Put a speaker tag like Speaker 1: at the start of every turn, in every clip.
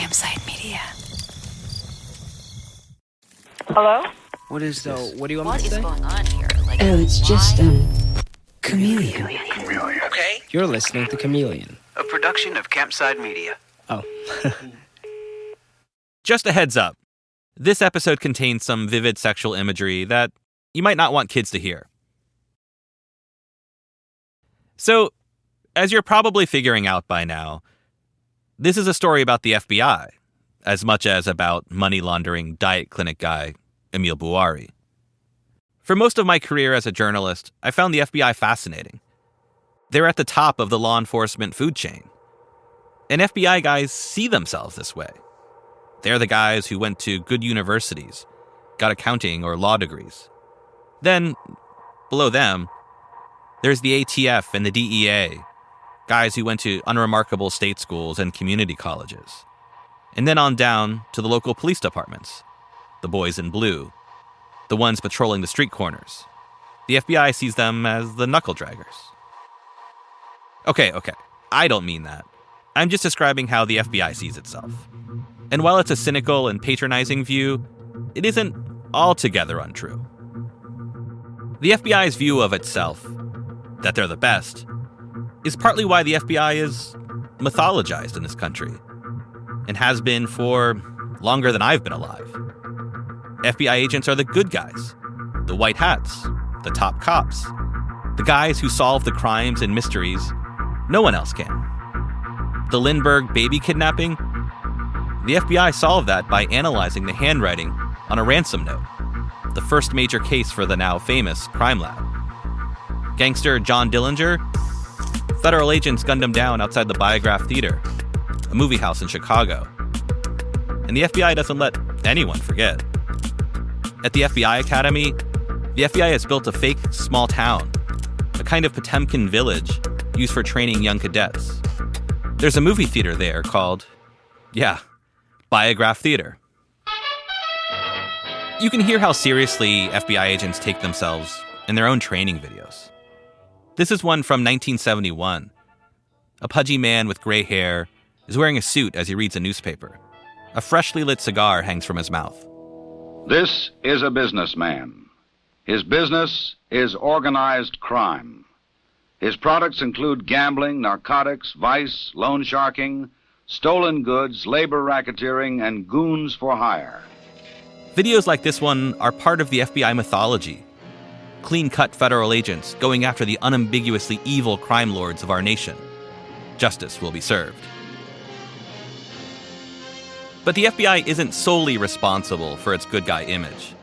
Speaker 1: Campsite Media.
Speaker 2: Hello?
Speaker 3: What do you want
Speaker 1: What
Speaker 3: me to
Speaker 1: is
Speaker 3: say?
Speaker 1: going on here? Like,
Speaker 4: It's just,
Speaker 1: why?
Speaker 4: Chameleon.
Speaker 5: Okay?
Speaker 3: You're listening to Chameleon.
Speaker 5: A production of Campsite Media.
Speaker 3: Oh.
Speaker 6: Just a heads up. This episode contains some vivid sexual imagery that you might not want kids to hear. So, as you're probably figuring out by now, this is a story about the FBI, as much as about money laundering diet clinic guy Emile Bouari. For most of my career as a journalist, I found the FBI fascinating. They're at the top of the law enforcement food chain. And FBI guys see themselves this way. They're the guys who went to good universities, got accounting or law degrees. Then, below them, there's the ATF and the DEA, guys who went to unremarkable state schools and community colleges. And then on down to the local police departments, the boys in blue, the ones patrolling the street corners. The FBI sees them as the knuckle draggers. Okay, I don't mean that. I'm just describing how the FBI sees itself. And while it's a cynical and patronizing view, it isn't altogether untrue. The FBI's view of itself, that they're the best, is partly why the FBI is mythologized in this country, and has been for longer than I've been alive. FBI agents are the good guys, the white hats, the top cops, the guys who solve the crimes and mysteries no one else can. The Lindbergh baby kidnapping? The FBI solved that by analyzing the handwriting on a ransom note, the first major case for the now famous crime lab. Gangster John Dillinger? Federal agents gunned him down outside the Biograph Theater, a movie house in Chicago. And the FBI doesn't let anyone forget. At the FBI Academy, the FBI has built a fake small town, a kind of Potemkin village used for training young cadets. There's a movie theater there called, Biograph Theater. You can hear how seriously FBI agents take themselves in their own training videos. This is one from 1971. A pudgy man with gray hair is wearing a suit as he reads a newspaper. A freshly lit cigar hangs from his mouth.
Speaker 7: This is a businessman. His business is organized crime. His products include gambling, narcotics, vice, loan sharking, stolen goods, labor racketeering, and goons for hire.
Speaker 6: Videos like this one are part of the FBI mythology. Clean-cut federal agents going after the unambiguously evil crime lords of our nation. Justice will be served. But the FBI isn't solely responsible for its good guy image.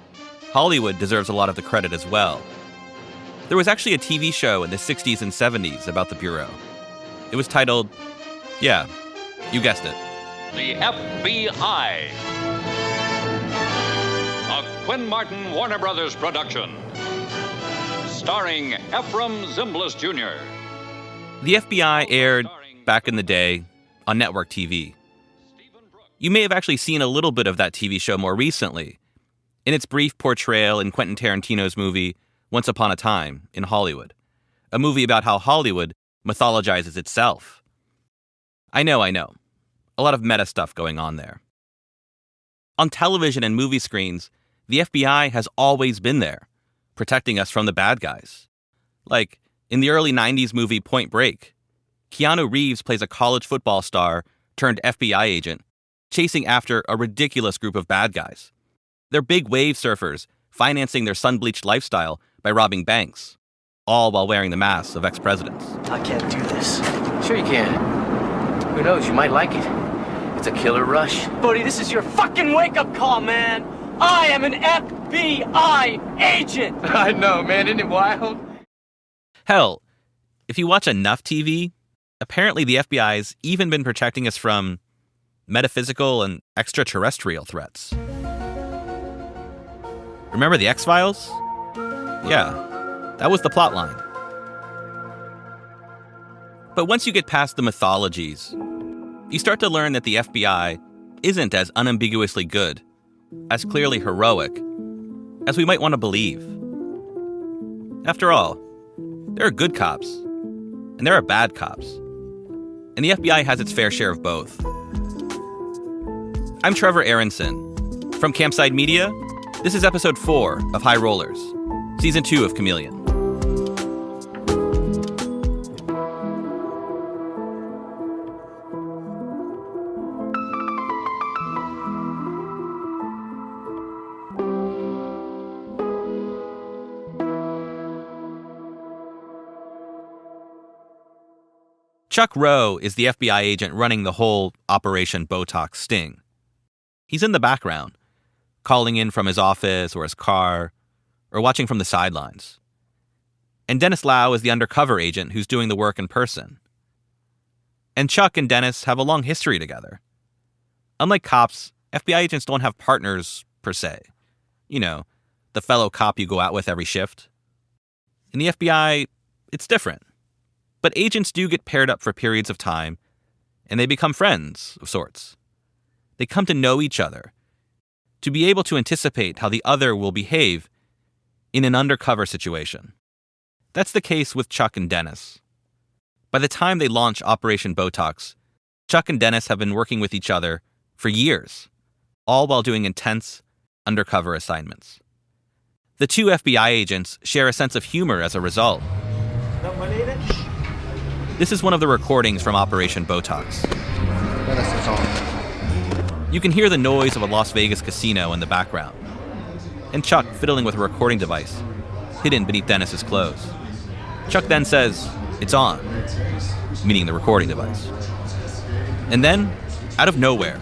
Speaker 6: Hollywood deserves a lot of the credit as well. There was actually a TV show in the 60s and 70s about the Bureau. It was titled, you guessed it,
Speaker 8: The FBI. A Quinn Martin Warner Brothers production. Starring Ephraim Zimbalist Jr.
Speaker 6: The FBI aired, back in the day, on network TV. You may have actually seen a little bit of that TV show more recently, in its brief portrayal in Quentin Tarantino's movie Once Upon a Time in Hollywood, a movie about how Hollywood mythologizes itself. I know. A lot of meta stuff going on there. On television and movie screens, the FBI has always been there, protecting us from the bad guys. Like, in the early 90s movie Point Break, Keanu Reeves plays a college football star turned FBI agent, chasing after a ridiculous group of bad guys. They're big wave surfers, financing their sun-bleached lifestyle by robbing banks, all while wearing the masks of ex-presidents.
Speaker 9: I can't do this. Sure you can. Who knows, you might like it. It's a killer rush. Buddy, this is your fucking wake-up call, man! I am an FBI agent! I know, man, isn't it wild?
Speaker 6: Hell, if you watch enough TV, apparently the FBI's even been protecting us from metaphysical and extraterrestrial threats. Remember the X-Files? Yeah, that was the plotline. But once you get past the mythologies, you start to learn that the FBI isn't as unambiguously good, as clearly heroic, as we might want to believe. After all, there are good cops, and there are bad cops. And the FBI has its fair share of both. I'm Trevor Aronson. From Campside Media, this is episode 4 of High Rollers, season 2 of Chameleon. Chuck Rowe is the FBI agent running the whole Operation Botox sting. He's in the background, calling in from his office or his car, or watching from the sidelines. And Dennis Lau is the undercover agent who's doing the work in person. And Chuck and Dennis have a long history together. Unlike cops, FBI agents don't have partners, per se. You know, the fellow cop you go out with every shift. In the FBI, it's different. But agents do get paired up for periods of time, and they become friends of sorts. They come to know each other, to be able to anticipate how the other will behave in an undercover situation. That's the case with Chuck and Dennis. By the time they launch Operation Botox, Chuck and Dennis have been working with each other for years, all while doing intense undercover assignments. The two FBI agents share a sense of humor as a result. This is one of the recordings from Operation Botox. You can hear the noise of a Las Vegas casino in the background, and Chuck fiddling with a recording device hidden beneath Dennis's clothes. Chuck then says, "It's on," meaning the recording device. And then, out of nowhere,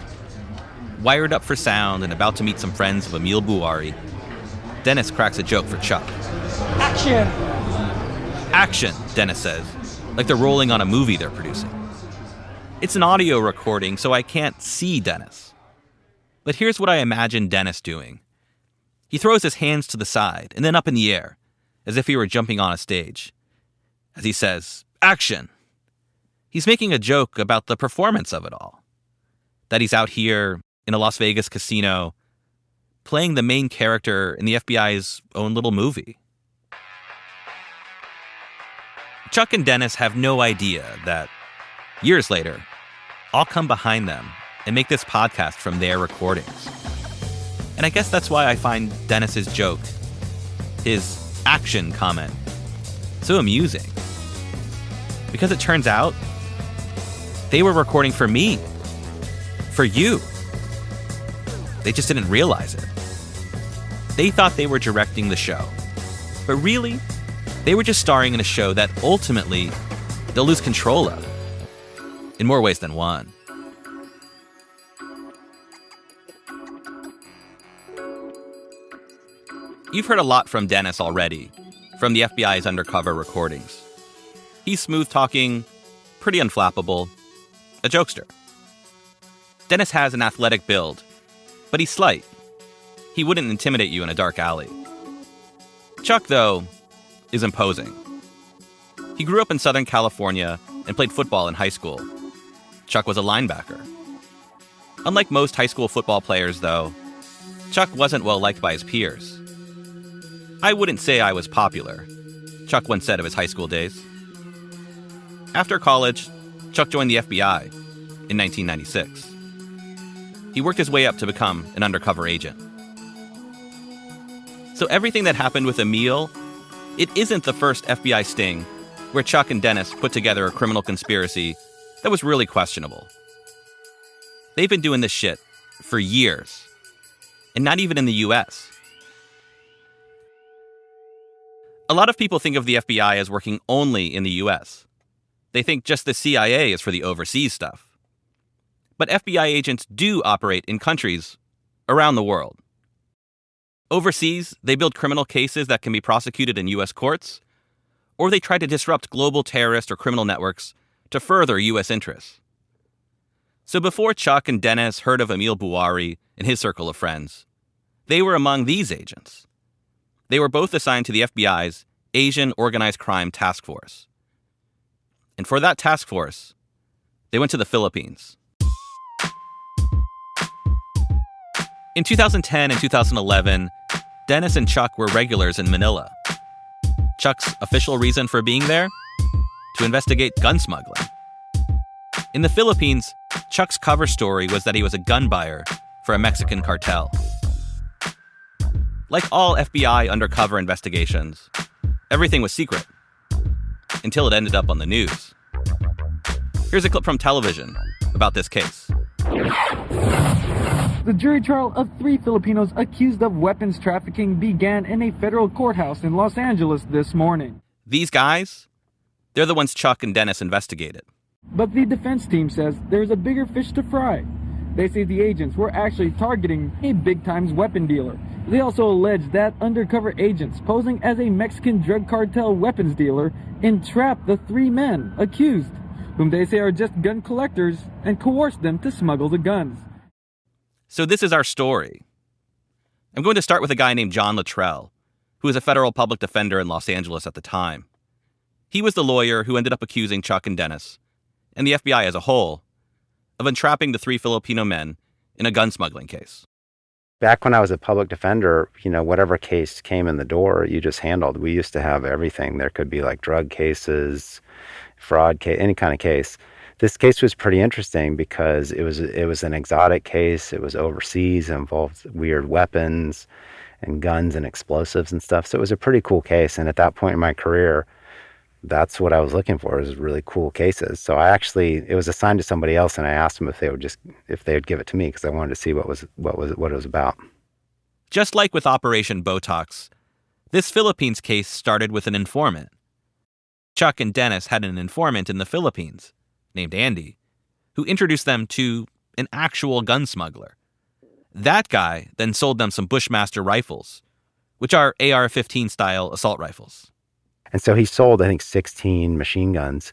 Speaker 6: wired up for sound and about to meet some friends of Emile Bouari, Dennis cracks a joke for Chuck.
Speaker 9: Action!
Speaker 6: Action, Dennis says, like they're rolling on a movie they're producing. It's an audio recording, so I can't see Dennis. But here's what I imagine Dennis doing. He throws his hands to the side and then up in the air, as if he were jumping on a stage. As he says, "Action!" He's making a joke about the performance of it all. That he's out here in a Las Vegas casino, playing the main character in the FBI's own little movie. Chuck and Dennis have no idea that, years later, I'll come behind them and make this podcast from their recordings. And I guess that's why I find Dennis's joke, his action comment, so amusing. Because it turns out, they were recording for me. For you. They just didn't realize it. They thought they were directing the show. But really, they were just starring in a show that ultimately they'll lose control of. In more ways than one. You've heard a lot from Dennis already, from the FBI's undercover recordings. He's smooth-talking, pretty unflappable, a jokester. Dennis has an athletic build, but he's slight. He wouldn't intimidate you in a dark alley. Chuck, though, is imposing. He grew up in Southern California and played football in high school. Chuck was a linebacker. Unlike most high school football players, though, Chuck wasn't well liked by his peers. "I wouldn't say I was popular," Chuck once said of his high school days. After college, Chuck joined the FBI in 1996. He worked his way up to become an undercover agent. So everything that happened with Emile, it isn't the first FBI sting where Chuck and Dennis put together a criminal conspiracy that was really questionable. They've been doing this shit for years, and not even in the US. A lot of people think of the FBI as working only in the US. They think just the CIA is for the overseas stuff. But FBI agents do operate in countries around the world. Overseas, they build criminal cases that can be prosecuted in US courts, or they try to disrupt global terrorist or criminal networks to further US interests. So before Chuck and Dennis heard of Emile Bouari and his circle of friends, they were among these agents. They were both assigned to the FBI's Asian Organized Crime Task Force. And for that task force, they went to the Philippines. In 2010 and 2011, Dennis and Chuck were regulars in Manila. Chuck's official reason for being there? To investigate gun smuggling. In the Philippines, Chuck's cover story was that he was a gun buyer for a Mexican cartel. Like all FBI undercover investigations, everything was secret until it ended up on the news. Here's a clip from television about this case.
Speaker 1: The jury trial of 3 Filipinos accused of weapons trafficking began in a federal courthouse in Los Angeles this morning.
Speaker 6: These guys, they're the ones Chuck and Dennis investigated.
Speaker 1: But the defense team says there's a bigger fish to fry. They say the agents were actually targeting a big-time weapon dealer. They also allege that undercover agents posing as a Mexican drug cartel weapons dealer entrapped the 3 men accused, whom they say are just gun collectors, and coerced them to smuggle the guns.
Speaker 6: So this is our story. I'm going to start with a guy named John Luttrell, who was a federal public defender in Los Angeles at the time. He was the lawyer who ended up accusing Chuck and Dennis, and the FBI as a whole, of entrapping the 3 Filipino men in a gun smuggling case.
Speaker 2: Back when I was a public defender, whatever case came in the door, you just handled. We used to have everything. There could be like drug cases, fraud case, any kind of case. This case was pretty interesting because it was an exotic case. It was overseas. It involved weird weapons and guns and explosives and stuff. So it was a pretty cool case. And at that point in my career, that's what I was looking for, is really cool cases. So it was assigned to somebody else, and I asked them if they would give it to me because I wanted to see what it was about.
Speaker 6: Just like with Operation Botox, this Philippines case started with an informant. Chuck and Dennis had an informant in the Philippines named Andy, who introduced them to an actual gun smuggler. That guy then sold them some Bushmaster rifles, which are AR-15 style assault rifles.
Speaker 2: And so he sold, I think, 16 machine guns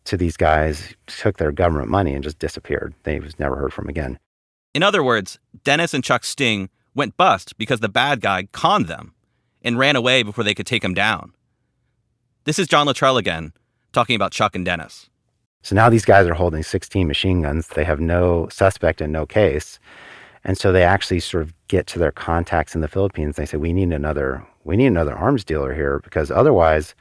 Speaker 2: to these guys, took their government money and just disappeared. They was never heard from again.
Speaker 6: In other words, Dennis and Chuck's sting went bust because the bad guy conned them and ran away before they could take him down. This is John Luttrell again, talking about Chuck and Dennis.
Speaker 2: So now these guys are holding 16 machine guns. They have no suspect and no case. And so they actually sort of get to their contacts in the Philippines. They say, we need another arms dealer here, because otherwise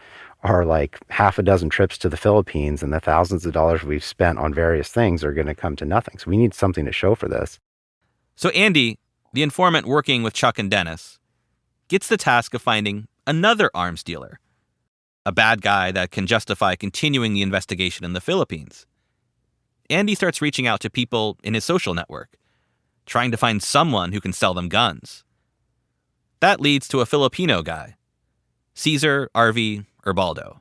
Speaker 2: our like half a dozen trips to the Philippines and the thousands of dollars we've spent on various things are going to come to nothing. So we need something to show for this.
Speaker 6: So Andy, the informant working with Chuck and Dennis, gets the task of finding another arms dealer, a bad guy that can justify continuing the investigation in the Philippines. Andy starts reaching out to people in his social network, trying to find someone who can sell them guns. That leads to a Filipino guy, Cesar R.V. Urbaldo.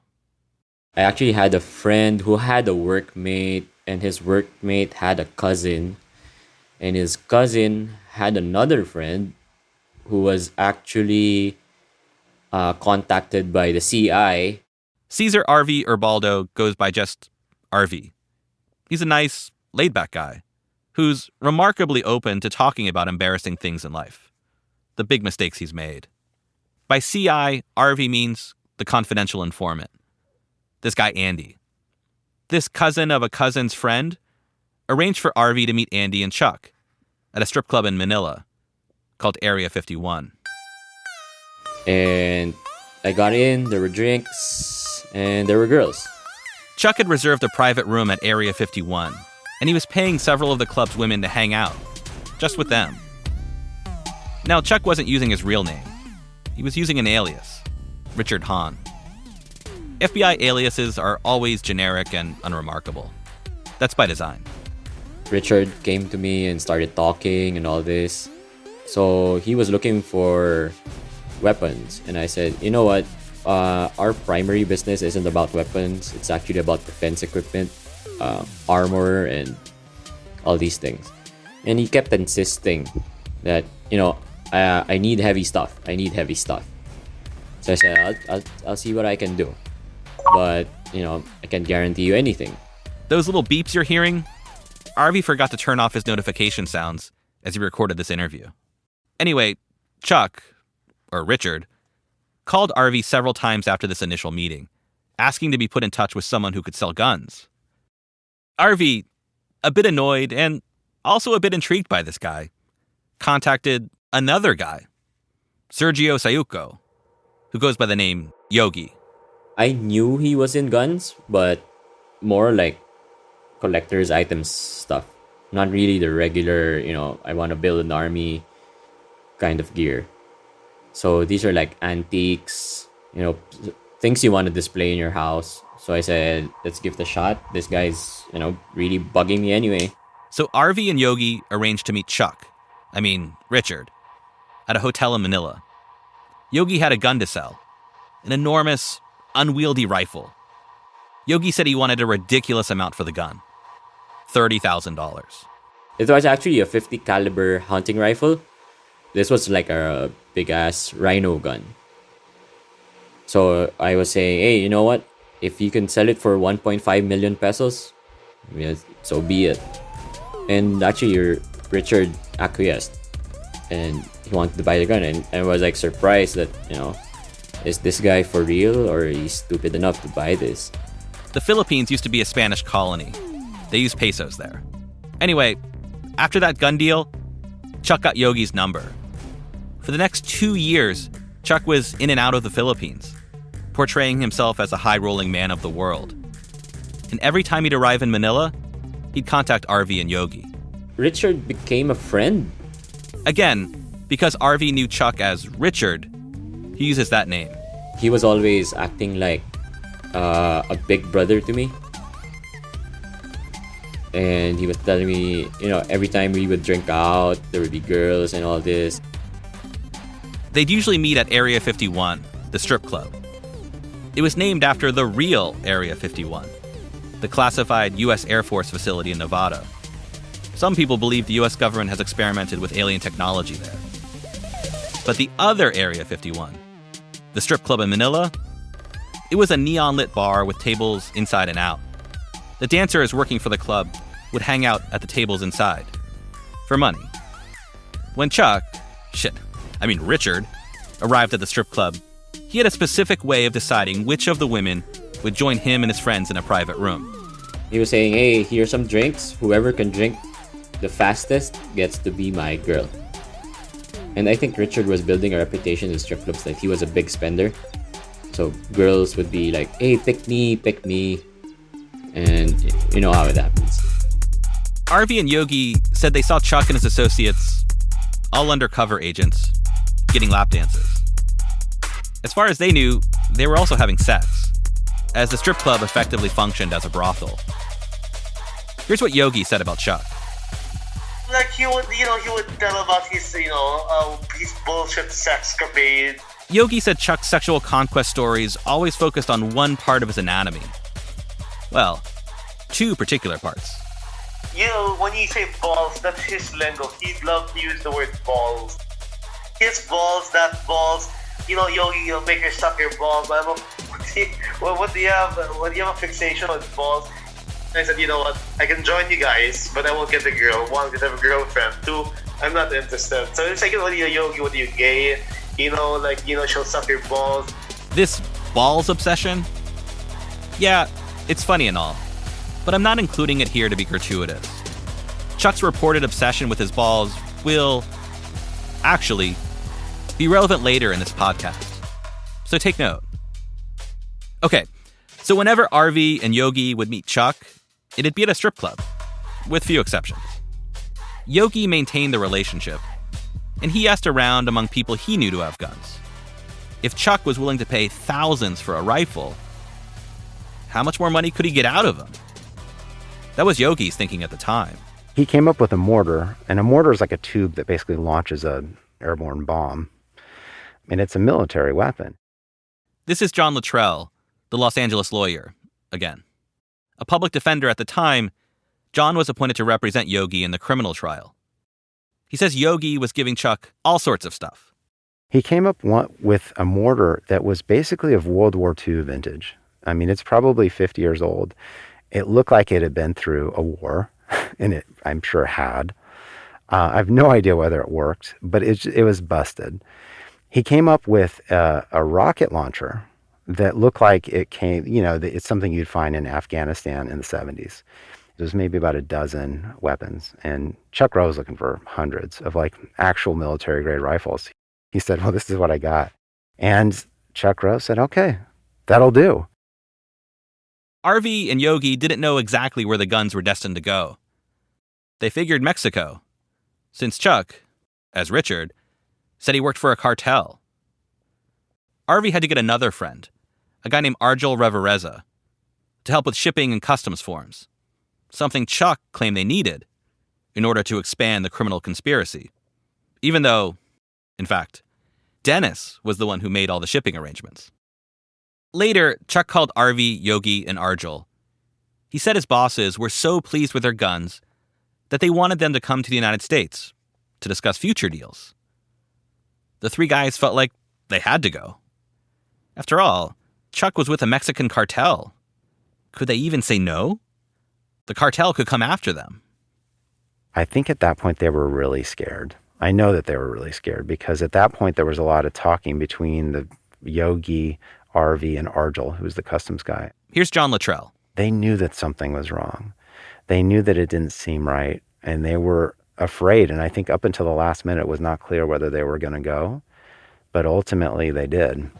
Speaker 4: I actually had a friend who had a workmate, and his workmate had a cousin, and his cousin had another friend who was actually contacted by the CI.
Speaker 6: Cesar R.V. Urbaldo goes by just RV. He's a nice, laid-back guy who's remarkably open to talking about embarrassing things in life, the big mistakes he's made. By CI, RV means the confidential informant. This guy, Andy. This cousin of a cousin's friend arranged for RV to meet Andy and Chuck at a strip club in Manila called Area 51.
Speaker 4: And I got in, there were drinks, and there were girls.
Speaker 6: Chuck had reserved a private room at Area 51, and he was paying several of the club's women to hang out, just with them. Now, Chuck wasn't using his real name. He was using an alias, Richard Hahn. FBI aliases are always generic and unremarkable. That's by design.
Speaker 4: Richard came to me and started talking and all this. So he was looking for weapons. And I said, you know what? Our primary business isn't about weapons. It's actually about defense equipment, armor, and all these things. And he kept insisting that, I need heavy stuff. I need heavy stuff. So I said, I'll see what I can do. But, I can't guarantee you anything.
Speaker 6: Those little beeps you're hearing? RV forgot to turn off his notification sounds as he recorded this interview. Anyway, Chuck, or Richard, called RV several times after this initial meeting, asking to be put in touch with someone who could sell guns. RV, a bit annoyed and also a bit intrigued by this guy, contacted another guy, Sergio Sayuco, who goes by the name Yogi.
Speaker 4: I knew he was in guns, but more like collector's items stuff. not really the regular, I want to build an army kind of gear. So these are like antiques, things you want to display in your house. So I said, let's give it a shot. This guy's, really bugging me anyway.
Speaker 6: So RV and Yogi arranged to meet Richard, at a hotel in Manila. Yogi had a gun to sell, an enormous, unwieldy rifle. Yogi said he wanted a ridiculous amount for the gun, $30,000.
Speaker 4: It was actually a 50 caliber hunting rifle. This was like a big ass rhino gun. So I was saying, hey, you know what? If you can sell it for 1.5 million pesos, so be it. And actually, Richard acquiesced, and he wanted to buy the gun. And I was like surprised that, is this guy for real, or he's stupid enough to buy this?
Speaker 6: The Philippines used to be a Spanish colony. They used pesos there. Anyway, after that gun deal, Chuck got Yogi's number. For the next 2 years, Chuck was in and out of the Philippines, portraying himself as a high-rolling man of the world. And every time he'd arrive in Manila, he'd contact RV and Yogi.
Speaker 4: Richard became a friend.
Speaker 6: Again, because RV knew Chuck as Richard, he uses that name.
Speaker 4: He was always acting like a big brother to me. And he was telling me, every time we would drink out, there would be girls and all this.
Speaker 6: They'd usually meet at Area 51, the strip club. It was named after the real Area 51, the classified U.S. Air Force facility in Nevada. Some people believe the U.S. government has experimented with alien technology there. But the other Area 51, the strip club in Manila, it was a neon-lit bar with tables inside and out. The dancers working for the club would hang out at the tables inside for money. When Richard, arrived at the strip club, he had a specific way of deciding which of the women would join him and his friends in a private room.
Speaker 4: He was saying, hey, here's some drinks. Whoever can drink the fastest gets to be my girl. And I think Richard was building a reputation in strip clubs that he was a big spender. So girls would be like, hey, pick me. And you know how it happens.
Speaker 6: RV and Yogi said they saw Chuck and his associates, all undercover agents, getting lap dances. As far as they knew, they were also having sex, as the strip club effectively functioned as a brothel. Here's what Yogi said about Chuck.
Speaker 10: Like he would tell about his bullshit sexcapade.
Speaker 6: Yogi said Chuck's sexual conquest stories always focused on one part of his anatomy. Well, two particular parts.
Speaker 10: When you say balls, that's his lingo. He'd love to use the word balls. His balls, that balls. Yogi, you'll make her suck your balls. But what do you have? When you have a fixation with balls? I said, you know what? I can join you guys, but I won't get the girl. One, because I have a girlfriend. Two, I'm not interested. So it's like, what are you, Yogi? What are you, gay? She'll suck your balls.
Speaker 6: This balls obsession? Yeah, it's funny and all, but I'm not including it here to be gratuitous. Chuck's reported obsession with his balls will actually be relevant later in this podcast, so take note. Okay, so whenever RV and Yogi would meet Chuck, it'd be at a strip club, with few exceptions. Yogi maintained the relationship, and he asked around among people he knew to have guns. If Chuck was willing to pay thousands for a rifle, how much more money could he get out of him? That was Yogi's thinking at the time.
Speaker 2: He came up with a mortar, and a mortar is like a tube that basically launches an airborne bomb. And it's a military weapon.
Speaker 6: This is John Luttrell, the Los Angeles lawyer, again. A public defender at the time, John was appointed to represent Yogi in the criminal trial. He says Yogi was giving Chuck all sorts of stuff.
Speaker 2: He came up with a mortar that was basically of World War II vintage. I mean, it's probably 50 years old. It looked like it had been through a war, and it, I'm sure, had. I have no idea whether it worked, but it was busted. He came up with a rocket launcher that looked like it came, it's something you'd find in Afghanistan in the 70s. There's maybe about a dozen weapons, and Chuck Rowe was looking for hundreds of actual military-grade rifles. He said, well, this is what I got. And Chuck Rowe said, okay, that'll do.
Speaker 6: RV and Yogi didn't know exactly where the guns were destined to go. They figured Mexico, since Chuck, as Richard, said he worked for a cartel. Arvy had to get another friend, a guy named Argel Revereza, to help with shipping and customs forms, something Chuck claimed they needed in order to expand the criminal conspiracy, even though, in fact, Dennis was the one who made all the shipping arrangements. Later, Chuck called Arvy, Yogi, and Argel. He said his bosses were so pleased with their guns that they wanted them to come to the United States to discuss future deals. The three guys felt like they had to go. After all, Chuck was with a Mexican cartel. Could they even say no? The cartel could come after them.
Speaker 2: I think at that point they were really scared. I know that they were really scared because at that point there was a lot of talking between the Yogi, Arvy, and Argel, who was the customs guy.
Speaker 6: Here's John Luttrell.
Speaker 2: They knew that something was wrong. They knew that it didn't seem right, and they were afraid. And I think up until the last minute it was not clear whether they were going to go, but ultimately they did.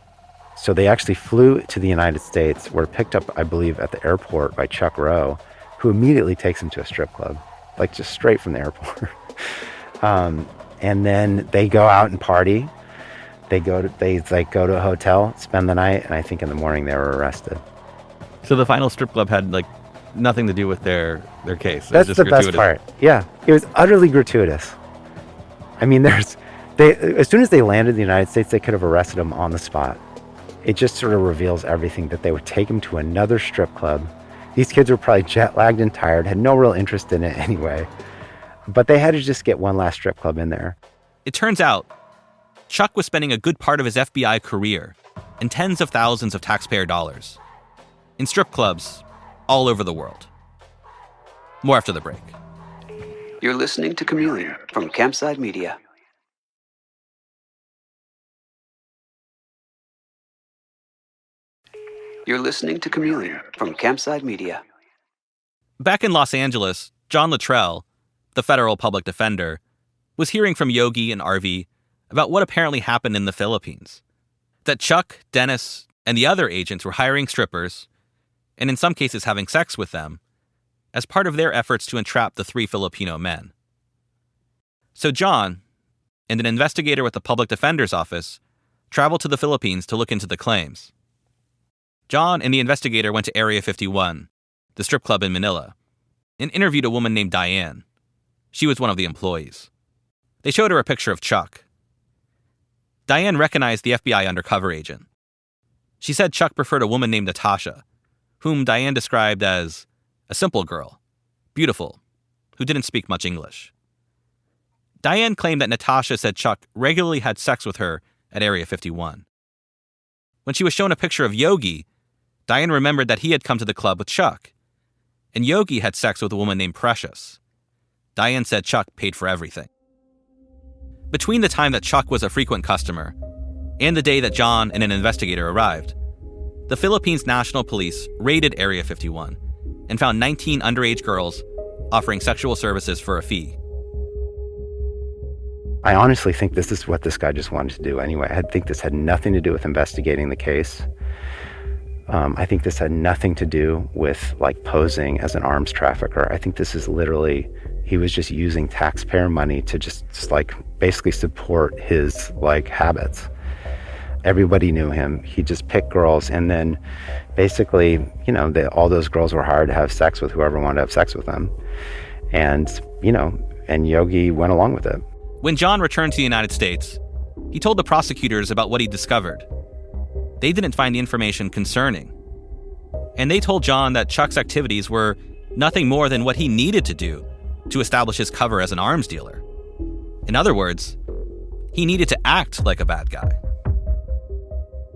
Speaker 2: So they actually flew to the United States, were picked up, I believe, at the airport by Chuck Rowe, who immediately takes them to a strip club, like just straight from the airport. And then they go out and party. They go to a hotel, spend the night, and I think in the morning they were arrested.
Speaker 6: So the final strip club had nothing to do with their case.
Speaker 2: That's the best part. Yeah, it was utterly gratuitous. I mean, as soon as they landed in the United States, they could have arrested them on the spot. It just sort of reveals everything, that they would take them to another strip club. These kids were probably jet lagged and tired, had no real interest in it anyway. But they had to just get one last strip club in there.
Speaker 6: It turns out, Chuck was spending a good part of his FBI career and tens of thousands of taxpayer dollars in strip clubs all over the world. More after the break.
Speaker 5: You're listening to Chameleon from Campside Media. You're listening to Chameleon from Campside Media.
Speaker 6: Back in Los Angeles, John Luttrell, the federal public defender, was hearing from Yogi and Arvy about what apparently happened in the Philippines. That Chuck, Dennis, and the other agents were hiring strippers, and in some cases having sex with them, as part of their efforts to entrap the three Filipino men. So John, and an investigator with the public defender's office, traveled to the Philippines to look into the claims. John and the investigator went to Area 51, the strip club in Manila, and interviewed a woman named Diane. She was one of the employees. They showed her a picture of Chuck. Diane recognized the FBI undercover agent. She said Chuck preferred a woman named Natasha, whom Diane described as a simple girl, beautiful, who didn't speak much English. Diane claimed that Natasha said Chuck regularly had sex with her at Area 51. When she was shown a picture of Yogi, Diane remembered that he had come to the club with Chuck, and Yogi had sex with a woman named Precious. Diane said Chuck paid for everything. Between the time that Chuck was a frequent customer and the day that John and an investigator arrived, the Philippines National Police raided Area 51 and found 19 underage girls offering sexual services for a fee.
Speaker 2: I honestly think this is what this guy just wanted to do anyway. I think this had nothing to do with investigating the case. I think this had nothing to do with posing as an arms trafficker. I think this is literally, he was just using taxpayer money to just basically support his habits. Everybody knew him. He just picked girls, and then basically, all those girls were hired to have sex with whoever wanted to have sex with them. And, and Yogi went along with it.
Speaker 6: When John returned to the United States, he told the prosecutors about what he discovered. They didn't find the information concerning. And they told John that Chuck's activities were nothing more than what he needed to do to establish his cover as an arms dealer. In other words, he needed to act like a bad guy.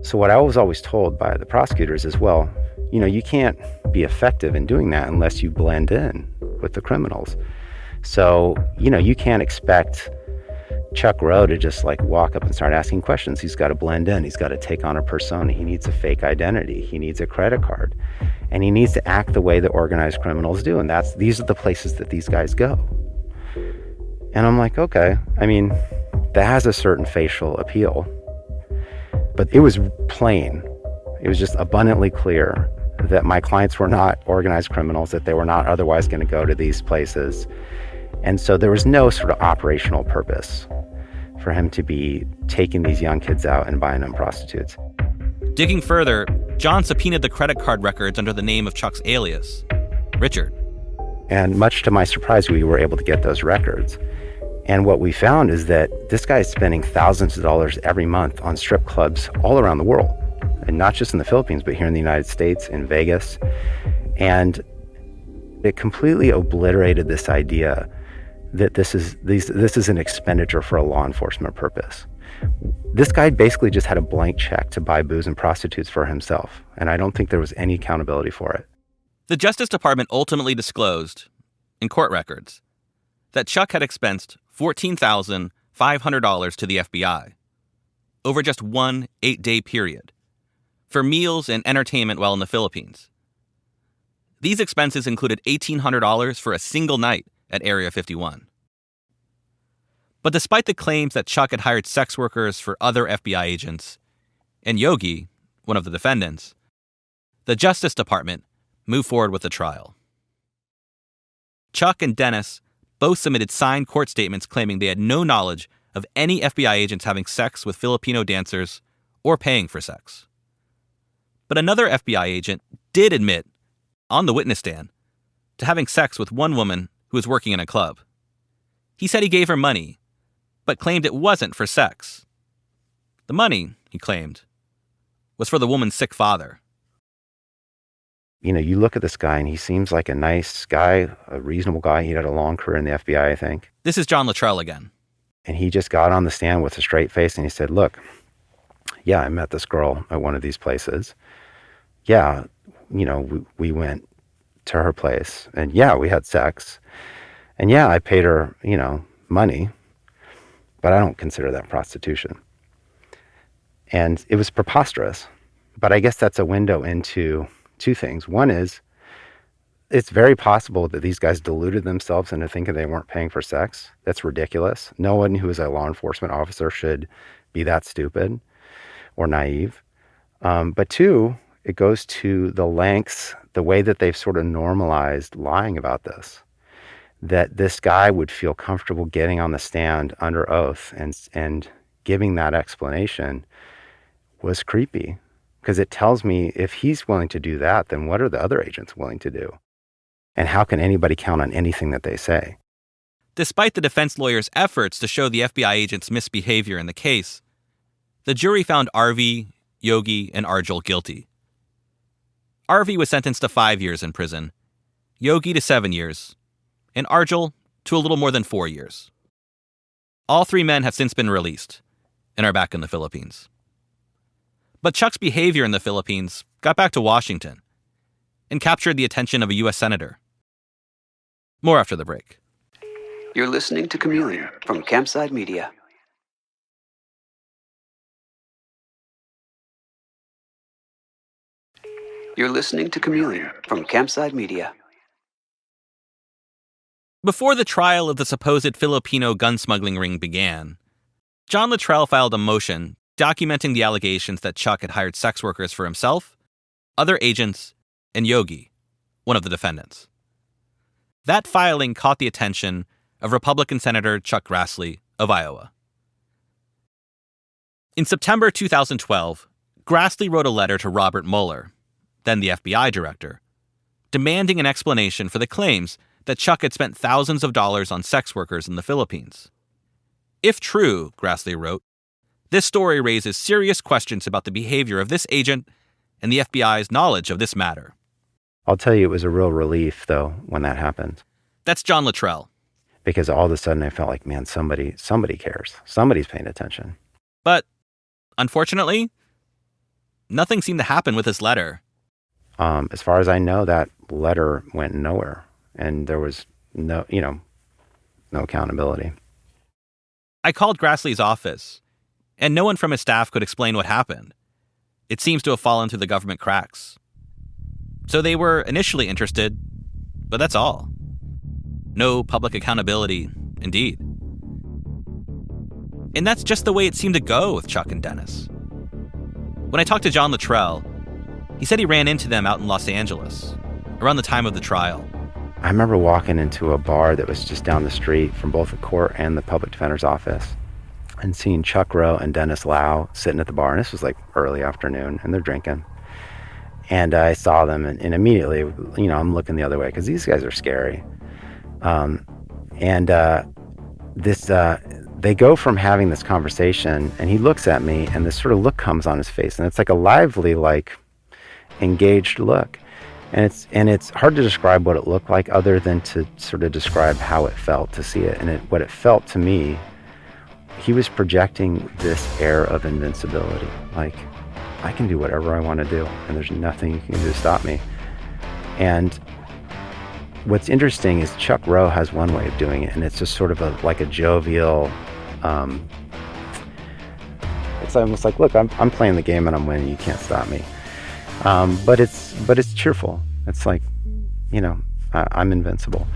Speaker 2: So what I was always told by the prosecutors is, well, you can't be effective in doing that unless you blend in with the criminals. So, you can't expect Chuck Rowe to just walk up and start asking questions. He's got to blend in. He's got to take on a persona. He needs a fake identity. He needs a credit card. And he needs to act the way that organized criminals do. And these are the places that these guys go. And I'm like, okay, that has a certain facial appeal. But it was plain. It was just abundantly clear that my clients were not organized criminals, that they were not otherwise going to go to these places. And so there was no sort of operational purpose for him to be taking these young kids out and buying them prostitutes.
Speaker 6: Digging further, John subpoenaed the credit card records under the name of Chuck's alias, Richard.
Speaker 2: And much to my surprise, we were able to get those records. And what we found is that this guy is spending thousands of dollars every month on strip clubs all around the world. And not just in the Philippines, but here in the United States, in Vegas. And it completely obliterated this idea that this is an expenditure for a law enforcement purpose. This guy basically just had a blank check to buy booze and prostitutes for himself, and I don't think there was any accountability for it.
Speaker 6: The Justice Department ultimately disclosed, in court records, that Chuck had expensed $14,500 to the FBI over just one 8-day period for meals and entertainment while in the Philippines. These expenses included $1,800 for a single night at Area 51. But despite the claims that Chuck had hired sex workers for other FBI agents, and Yogi, one of the defendants, the Justice Department moved forward with the trial. Chuck and Dennis both submitted signed court statements claiming they had no knowledge of any FBI agents having sex with Filipino dancers or paying for sex. But another FBI agent did admit, on the witness stand, to having sex with one woman who was working in a club. He said he gave her money, but claimed it wasn't for sex. The money, he claimed, was for the woman's sick father.
Speaker 2: You know, you look at this guy and he seems like a nice guy, a reasonable guy. He had a long career in the FBI, I think.
Speaker 6: This is John Luttrell again.
Speaker 2: And he just got on the stand with a straight face and he said, look, yeah, I met this girl at one of these places. Yeah, you know, we went to her place and yeah, we had sex. And yeah, I paid her, you know, money, but I don't consider that prostitution. And it was preposterous. But I guess that's a window into two things. One is, it's very possible that these guys deluded themselves into thinking they weren't paying for sex. That's ridiculous. No one who is a law enforcement officer should be that stupid or naive. But two, it goes to the lengths, the way that they've sort of normalized lying about this. That this guy would feel comfortable getting on the stand under oath and giving that explanation was creepy. Because it tells me if he's willing to do that, then what are the other agents willing to do? And how can anybody count on anything that they say?
Speaker 6: Despite the defense lawyer's efforts to show the FBI agents' misbehavior in the case, the jury found Arvi, Yogi, and Arjul guilty. Arvi was sentenced to 5 years in prison, Yogi to 7 years, and Arjul to a little more than 4 years. All three men have since been released and are back in the Philippines. But Chuck's behavior in the Philippines got back to Washington and captured the attention of a U.S. senator. More after the break.
Speaker 5: You're listening to Chameleon from Campside Media. You're listening to Chameleon from Campside Media.
Speaker 6: Before the trial of the supposed Filipino gun smuggling ring began, John Luttrell filed a motion documenting the allegations that Chuck had hired sex workers for himself, other agents, and Yogi, one of the defendants. That filing caught the attention of Republican Senator Chuck Grassley of Iowa. In September 2012, Grassley wrote a letter to Robert Mueller, then the FBI director, demanding an explanation for the claims that Chuck had spent thousands of dollars on sex workers in the Philippines. If true, Grassley wrote, this story raises serious questions about the behavior of this agent and the FBI's knowledge of this matter.
Speaker 2: I'll tell you, it was a real relief, though, when that happened.
Speaker 6: That's John Luttrell.
Speaker 2: Because all of a sudden I felt like, man, somebody cares. Somebody's paying attention.
Speaker 6: But, unfortunately, nothing seemed to happen with this letter.
Speaker 2: As far as I know, that letter went nowhere. And there was no accountability.
Speaker 6: I called Grassley's office, and no one from his staff could explain what happened. It seems to have fallen through the government cracks. So they were initially interested, but that's all. No public accountability, indeed. And that's just the way it seemed to go with Chuck and Dennis. When I talked to John Luttrell, he said he ran into them out in Los Angeles, around the time of the trial.
Speaker 2: I remember walking into a bar that was just down the street from both the court and the public defender's office and seeing Chuck Rowe and Dennis Lau sitting at the bar. And this was like early afternoon, and they're drinking. And I saw them, and immediately, I'm looking the other way because these guys are scary. They go from having this conversation, and he looks at me, and this sort of look comes on his face, and it's like a lively, like engaged look. And it's hard to describe what it looked like other than to sort of describe how it felt to see it. And what it felt to me, he was projecting this air of invincibility. Like, I can do whatever I want to do, and there's nothing you can do to stop me. And what's interesting is Chuck Rowe has one way of doing it, and it's just sort of like a jovial, it's almost like, look, I'm playing the game and I'm winning, you can't stop me. But it's cheerful. It's like, I'm invincible.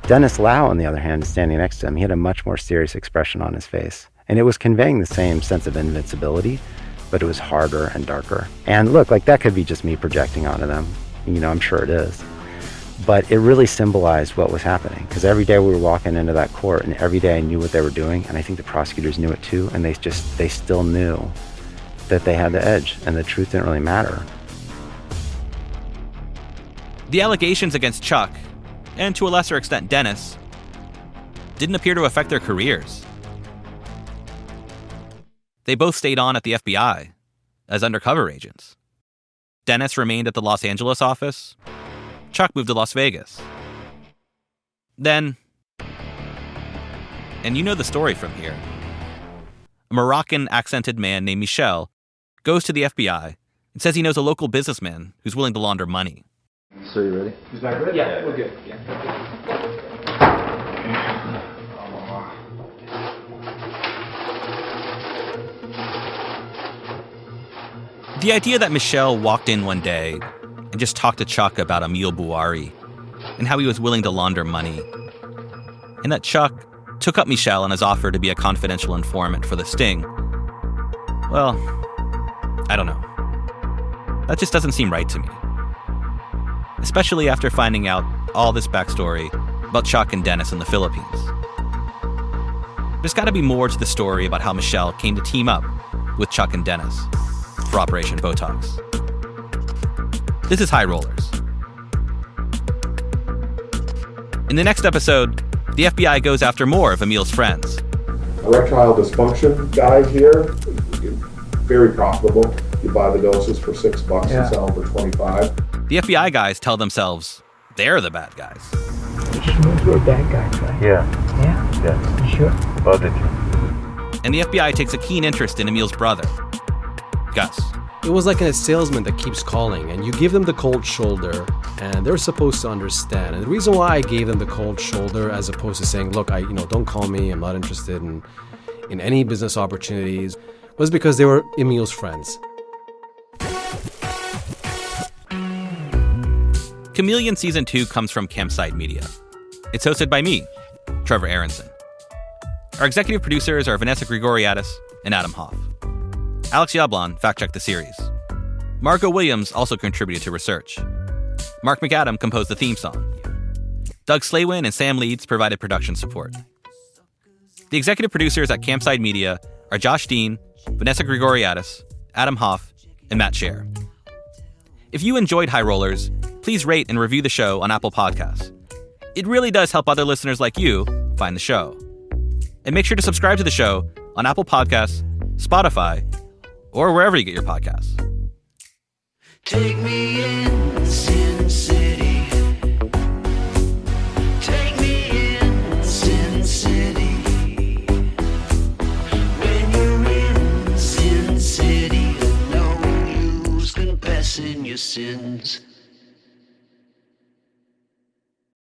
Speaker 2: Dennis Lau, on the other hand, is standing next to him. He had a much more serious expression on his face, and it was conveying the same sense of invincibility, but it was harder and darker. And look, like, that could be just me projecting onto them. I'm sure it is. But it really symbolized what was happening, because every day we were walking into that court, and every day I knew what they were doing, and I think the prosecutors knew it too, and they still knew that they had the edge, and the truth didn't really matter.
Speaker 6: The allegations against Chuck, and to a lesser extent Dennis, didn't appear to affect their careers. They both stayed on at the FBI as undercover agents. Dennis remained at the Los Angeles office. Chuck moved to Las Vegas. Then, and you know the story from here, a Moroccan-accented man named Michel goes to the FBI and says he knows a local businessman who's willing to launder money.
Speaker 11: So you ready?
Speaker 12: Is that good?
Speaker 11: Yeah, we're good. Yeah.
Speaker 6: The idea that Michel walked in one day and just talked to Chuck about Emile Bouari and how he was willing to launder money, and that Chuck took up Michel and his offer to be a confidential informant for the sting, well, I don't know. That just doesn't seem right to me. Especially after finding out all this backstory about Chuck and Dennis in the Philippines. There's got to be more to the story about how Michel came to team up with Chuck and Dennis for Operation Botox. This is High Rollers. In the next episode, the FBI goes after more of Emile's friends.
Speaker 12: Erectile dysfunction guy here, very profitable. You buy the doses for $6 and sell them for $25.
Speaker 6: The FBI guys tell themselves they're the bad guys.
Speaker 13: You sure you're a bad guy, right?
Speaker 14: Yeah.
Speaker 13: Yeah?
Speaker 14: Yeah.
Speaker 13: You sure?
Speaker 14: How did you?
Speaker 6: And the FBI takes a keen interest in Emile's brother, Gus.
Speaker 15: It was like a salesman that keeps calling, and you give them the cold shoulder, and they're supposed to understand. And the reason why I gave them the cold shoulder, as opposed to saying, look, don't call me, I'm not interested in any business opportunities, was because they were Emile's friends.
Speaker 6: Chameleon Season 2 comes from Campside Media. It's hosted by me, Trevor Aronson. Our executive producers are Vanessa Grigoriadis and Adam Hoff. Alex Yablon fact-checked the series. Margot Williams also contributed to research. Mark McAdam composed the theme song. Doug Slaywin and Sam Leeds provided production support. The executive producers at Campside Media are Josh Dean, Vanessa Grigoriadis, Adam Hoff, and Matt Scher. If you enjoyed High Rollers, please rate and review the show on Apple Podcasts. It really does help other listeners like you find the show. And make sure to subscribe to the show on Apple Podcasts, Spotify, or wherever you get your podcasts.
Speaker 16: Take me in, Sin City. Take me in, Sin City. When you're in Sin City, no use confessing your sins.